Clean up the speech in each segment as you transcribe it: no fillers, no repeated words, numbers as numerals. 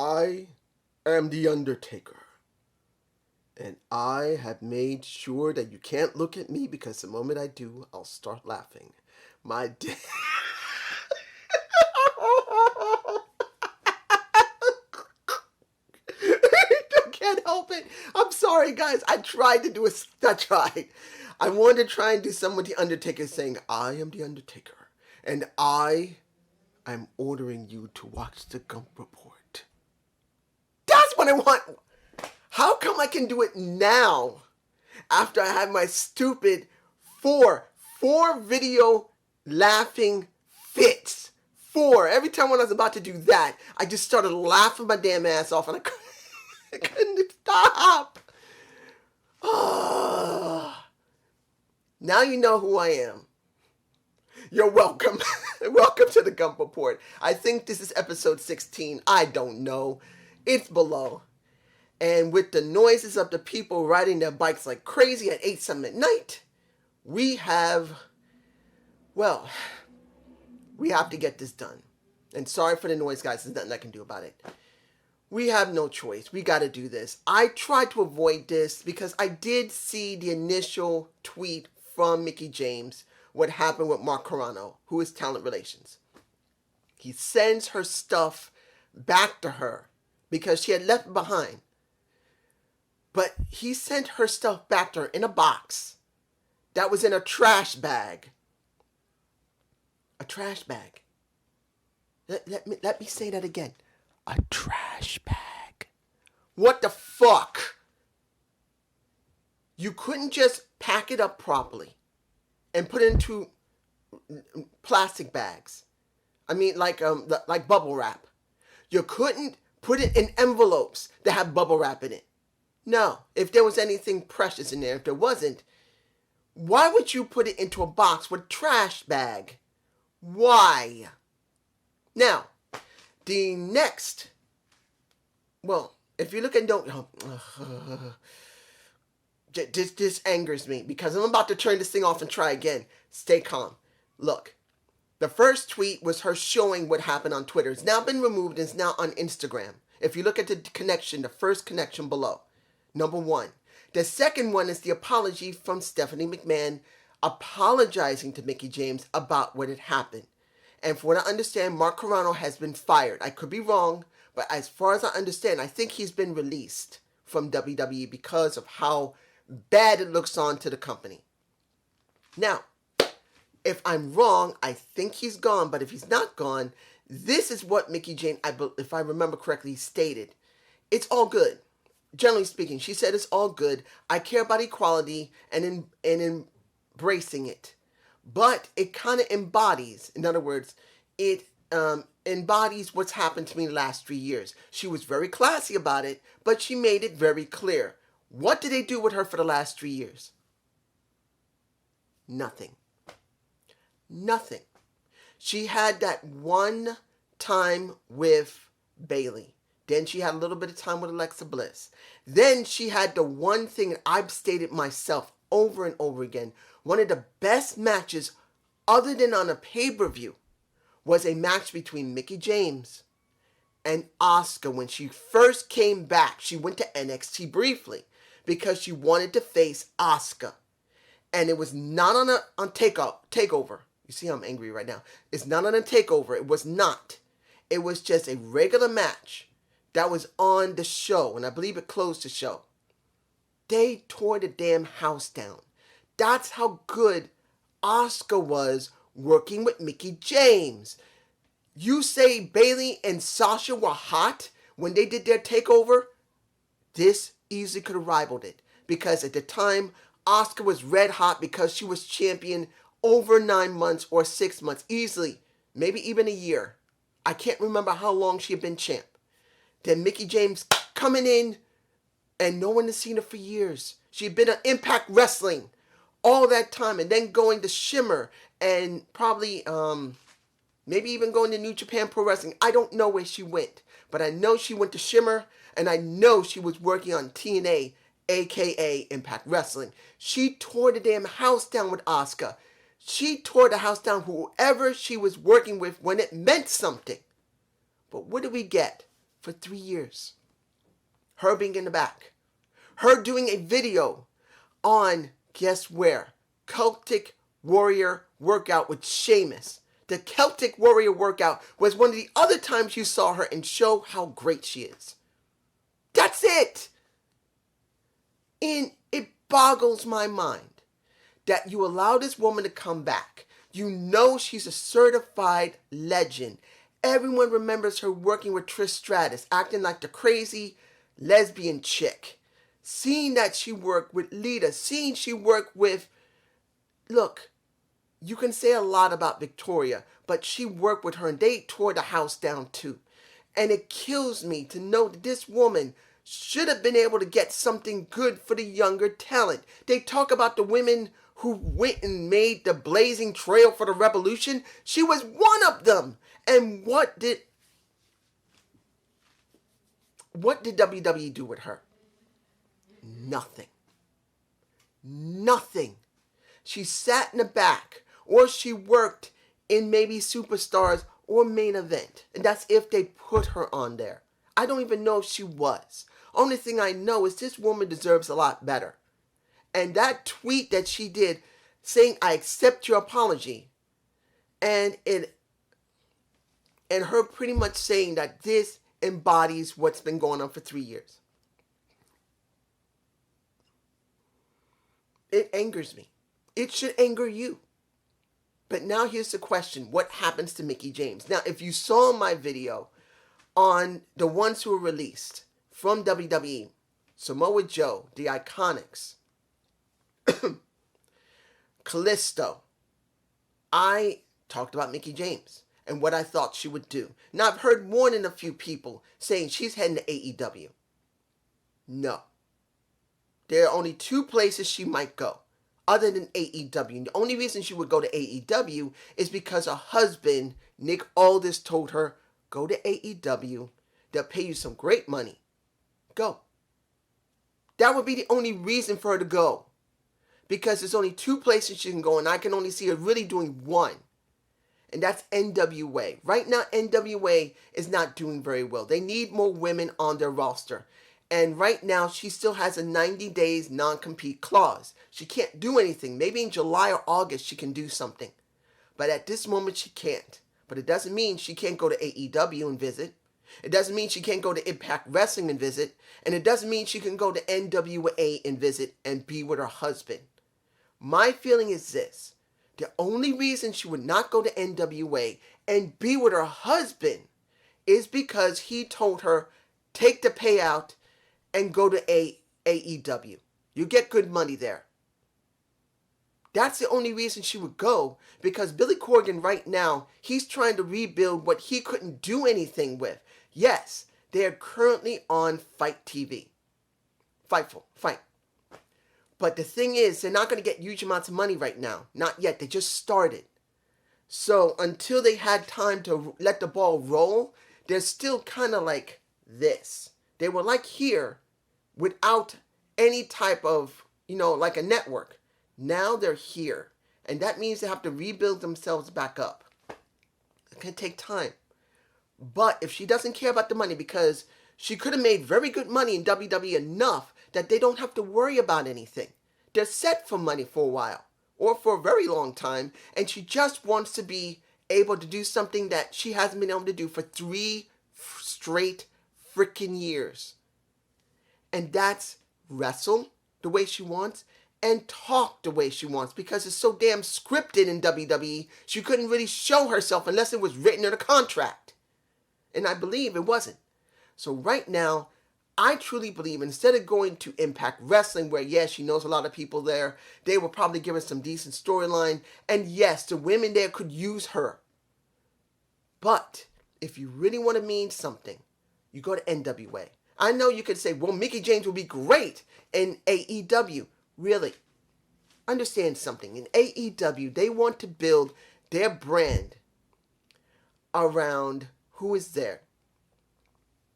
I am the Undertaker. And I have made sure that you can't look at me because the moment I do, I'll start laughing. My day. I can't help it. I'm sorry, guys. I tried to do a. I tried. I wanted to try and do some with the Undertaker saying, I am the Undertaker. And I am ordering you to watch the Gump Report. That's what I want. How come I can do it now after I had my stupid four video laughing fits? Every time when I was about to do that, I just started laughing my damn ass off and I couldn't stop. Now you know who I am. You're welcome. Welcome to the Gump Report. I think this is episode 16. I don't know. It's below. And with the noises of the people riding their bikes like crazy at 8-something at night, we have to get this done. And sorry for the noise, guys. There's nothing I can do about it. We have no choice. We got to do this. I tried to avoid this because I did see the initial tweet from Mickie James, what happened with Mark Carano, who is talent relations. He sends her stuff back to her because she had left it behind. But he sent her stuff back to her in a box that was in a trash bag. A trash bag. Let me say that again. A trash bag. What the fuck? You couldn't just pack it up properly and put it into plastic bags. I mean, like bubble wrap. You couldn't put it in envelopes that have bubble wrap in it. No, if there was anything precious in there, if there wasn't, why would you put it into a box with a trash bag? Why? Now, the next, if you look at this angers me because I'm about to turn this thing off and try again. Stay calm. Look, the first tweet was her showing what happened on Twitter. It's now been removed and it's now on Instagram. If you look at the connection, the first connection below. Number one. The second one is the apology from Stephanie McMahon apologizing to Mickie James about what had happened. And for what I understand, Mark Carano has been fired. I could be wrong, but as far as I understand, I think he's been released from WWE because of how bad it looks on to the company. Now, if I'm wrong, I think he's gone, but if he's not gone, this is what Mickie James, if I remember correctly, stated. It's all good. Generally speaking, she said it's all good. I care about equality and embracing it. But it kind of embodies, in other words, it embodies what's happened to me the last 3 years. She was very classy about it, but she made it very clear. What did they do with her for the last 3 years? Nothing. Nothing. She had that one time with Bayley. Then she had a little bit of time with Alexa Bliss. Then she had the one thing that I've stated myself over and over again. One of the best matches, other than on a pay-per-view, was a match between Mickie James and Asuka when she first came back. She went to NXT briefly because she wanted to face Asuka. And it was not on TakeOver. You see how I'm angry right now. It's not on a TakeOver. It was not. It was just a regular match that was on the show, and I believe it closed the show. They tore the damn house down. That's how good Asuka was working with Mickie James. You say Bayley and Sasha were hot when they did their takeover? This easily could have rivaled it. Because at the time, Asuka was red hot because she was champion over 9 months or 6 months. Easily. Maybe even a year. I can't remember how long she had been champ. Then Mickie James coming in, and no one has seen her for years. She had been on Impact Wrestling all that time, and then going to Shimmer, and probably, maybe even going to New Japan Pro Wrestling. I don't know where she went, but I know she went to Shimmer, and I know she was working on TNA, aka Impact Wrestling. She tore the damn house down with Asuka. She tore the house down whoever she was working with when it meant something. But what did we get? for 3 years. Her being in the back. Her doing a video on, guess where? Celtic Warrior workout with Sheamus. The Celtic Warrior workout was one of the other times you saw her and show how great she is. That's it. And it boggles my mind that you allow this woman to come back. You know she's a certified legend. Everyone remembers her working with Trish Stratus, acting like the crazy lesbian chick. Seeing that she worked with Lita, seeing she worked with... Look, you can say a lot about Victoria, but she worked with her and they tore the house down too. And it kills me to know that this woman should have been able to get something good for the younger talent. They talk about the women who went and made the blazing trail for the revolution. She was one of them. And what did WWE do with her? Nothing. Nothing. She sat in the back, or she worked in maybe Superstars or Main Event. And that's if they put her on there. I don't even know if she was. Only thing I know is this woman deserves a lot better. And that tweet that she did saying, I accept your apology. And her pretty much saying that this embodies what's been going on for 3 years. It angers me. It should anger you. But now here's the question. What happens to Mickie James? Now, if you saw my video on the ones who were released from WWE, Samoa Joe, the Iconics, Kalisto, I talked about Mickie James and what I thought she would do. Now, I've heard more than a few people saying she's heading to AEW. No. There are only 2 places she might go other than AEW. The only reason she would go to AEW is because her husband, Nick Aldis, told her, go to AEW. They'll pay you some great money. Go. That would be the only reason for her to go. Because there's only 2 places she can go, and I can only see her really doing one. And that's NWA. Right now, NWA is not doing very well. They need more women on their roster. And right now, she still has a 90 days non-compete clause. She can't do anything. Maybe in July or August, she can do something. But at this moment, she can't. But it doesn't mean she can't go to AEW and visit. It doesn't mean she can't go to Impact Wrestling and visit. And it doesn't mean she can go to NWA and visit and be with her husband. My feeling is this. The only reason she would not go to NWA and be with her husband is because he told her, take the payout and go to AEW. You get good money there. That's the only reason she would go, because Billy Corgan right now, he's trying to rebuild what he couldn't do anything with. Yes, they are currently on Fight TV. Fightful, Fight. But the thing is, they're not going to get huge amounts of money right now. Not yet. They just started. So until they had time to let the ball roll, they're still kind of like this. They were like here without any type of, like a network. Now they're here. And that means they have to rebuild themselves back up. It can take time. But if she doesn't care about the money, because she could have made very good money in WWE enough that they don't have to worry about anything. They're set for money for a while or for a very long time. And she just wants to be able to do something that she hasn't been able to do for 3 straight freaking years. And that's wrestle the way she wants and talk the way she wants, because it's so damn scripted in WWE. She couldn't really show herself unless it was written in a contract. And I believe it wasn't. So right now, I truly believe instead of going to Impact Wrestling, where yes, she knows a lot of people there, they will probably give her some decent storyline. And yes, the women there could use her. But if you really want to mean something, you go to NWA. I know you could say, well, Mickie James would be great in AEW. Really? Understand something. In AEW, they want to build their brand around who is there.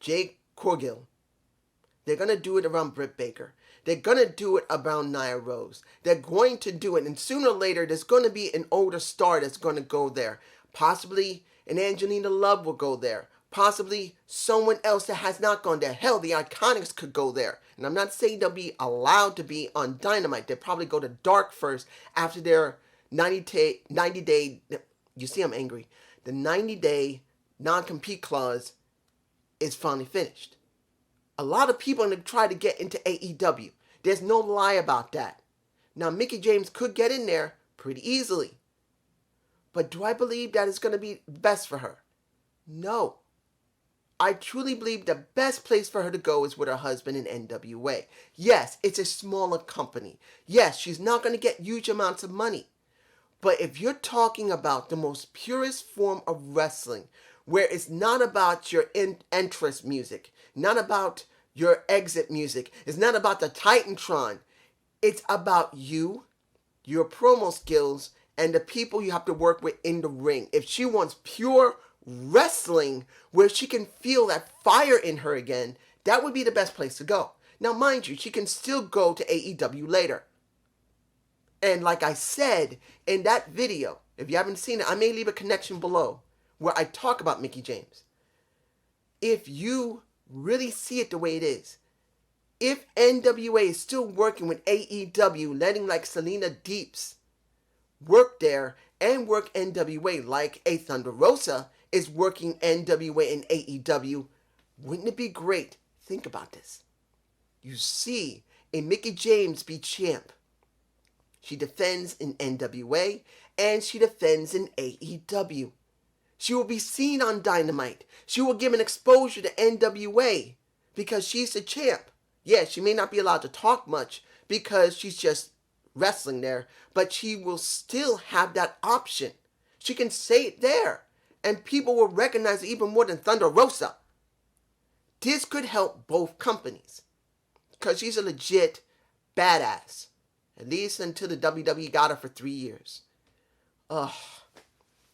Jade Cargill. They're going to do it around Britt Baker. They're going to do it around Nia Rose. They're going to do it. And sooner or later, there's going to be an older star that's going to go there. Possibly an Angelina Love will go there. possibly someone else that has not gone there. Hell, the Iconics could go there. And I'm not saying they'll be allowed to be on Dynamite. They'll probably go to Dark first after their 90 day, you see I'm angry, the 90-day non-compete clause is finally finished. A lot of people are going to try to get into AEW. There's no lie about that. Now, Mickie James could get in there pretty easily. But do I believe that is going to be best for her? No. I truly believe the best place for her to go is with her husband in NWA. Yes, it's a smaller company. Yes, she's not going to get huge amounts of money. But if you're talking about the most purest form of wrestling, where it's not about your entrance music, not about your exit music, it's not about the Titantron, it's about you, your promo skills, and the people you have to work with in the ring. If she wants pure wrestling where she can feel that fire in her again, that would be the best place to go. Now, mind you, she can still go to AEW later. And like I said in that video, if you haven't seen it, I may leave a connection below where I talk about Mickie James. If you really see it the way it is, if NWA is still working with AEW, letting like Selena Deeps work there and work NWA like a Thunder Rosa is working NWA and AEW, wouldn't it be great? Think about this. You see a Mickie James be champ. She defends in NWA and she defends in AEW. She will be seen on Dynamite. She will give an exposure to NWA because she's the champ. Yeah, she may not be allowed to talk much because she's just wrestling there, but she will still have that option. She can say it there, and people will recognize it even more than Thunder Rosa. This could help both companies because she's a legit badass, at least until the WWE got her for 3 years. Ugh,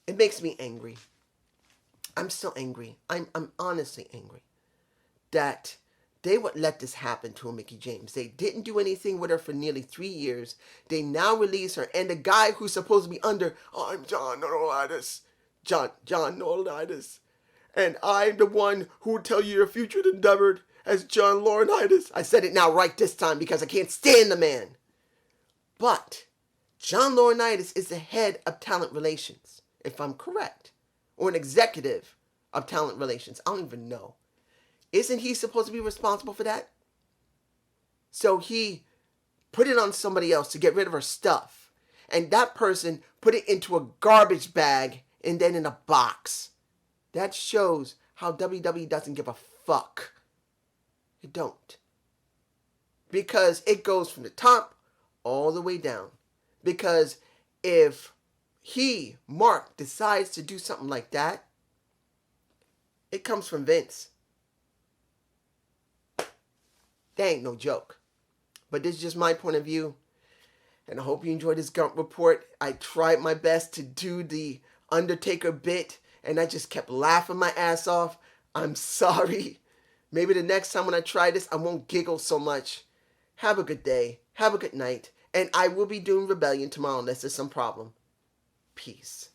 it makes me angry. I'm still angry. I'm honestly angry that they would let this happen to a Mickie James. They didn't do anything with her for nearly 3 years. They now release her. And the guy who's supposed to be under, I'm John Laurinaitis. John Laurinaitis. And I'm the one who will tell you your future endeavored as John Laurinaitis. I said it now right this time because I can't stand the man. But John Laurinaitis is the head of talent relations, if I'm correct. Or an executive of talent relations. I don't even know. Isn't he supposed to be responsible for that? So he put it on somebody else to get rid of her stuff. And that person put it into a garbage bag and then in a box. That shows how WWE doesn't give a fuck. It don't. Because it goes from the top all the way down. Because if Mark, decides to do something like that, it comes from Vince. That ain't no joke. But this is just my point of view. And I hope you enjoyed this Gump report. I tried my best to do the Undertaker bit, and I just kept laughing my ass off. I'm sorry. Maybe the next time when I try this, I won't giggle so much. Have a good day. Have a good night. And I will be doing Rebellion tomorrow unless there's some problem. Peace.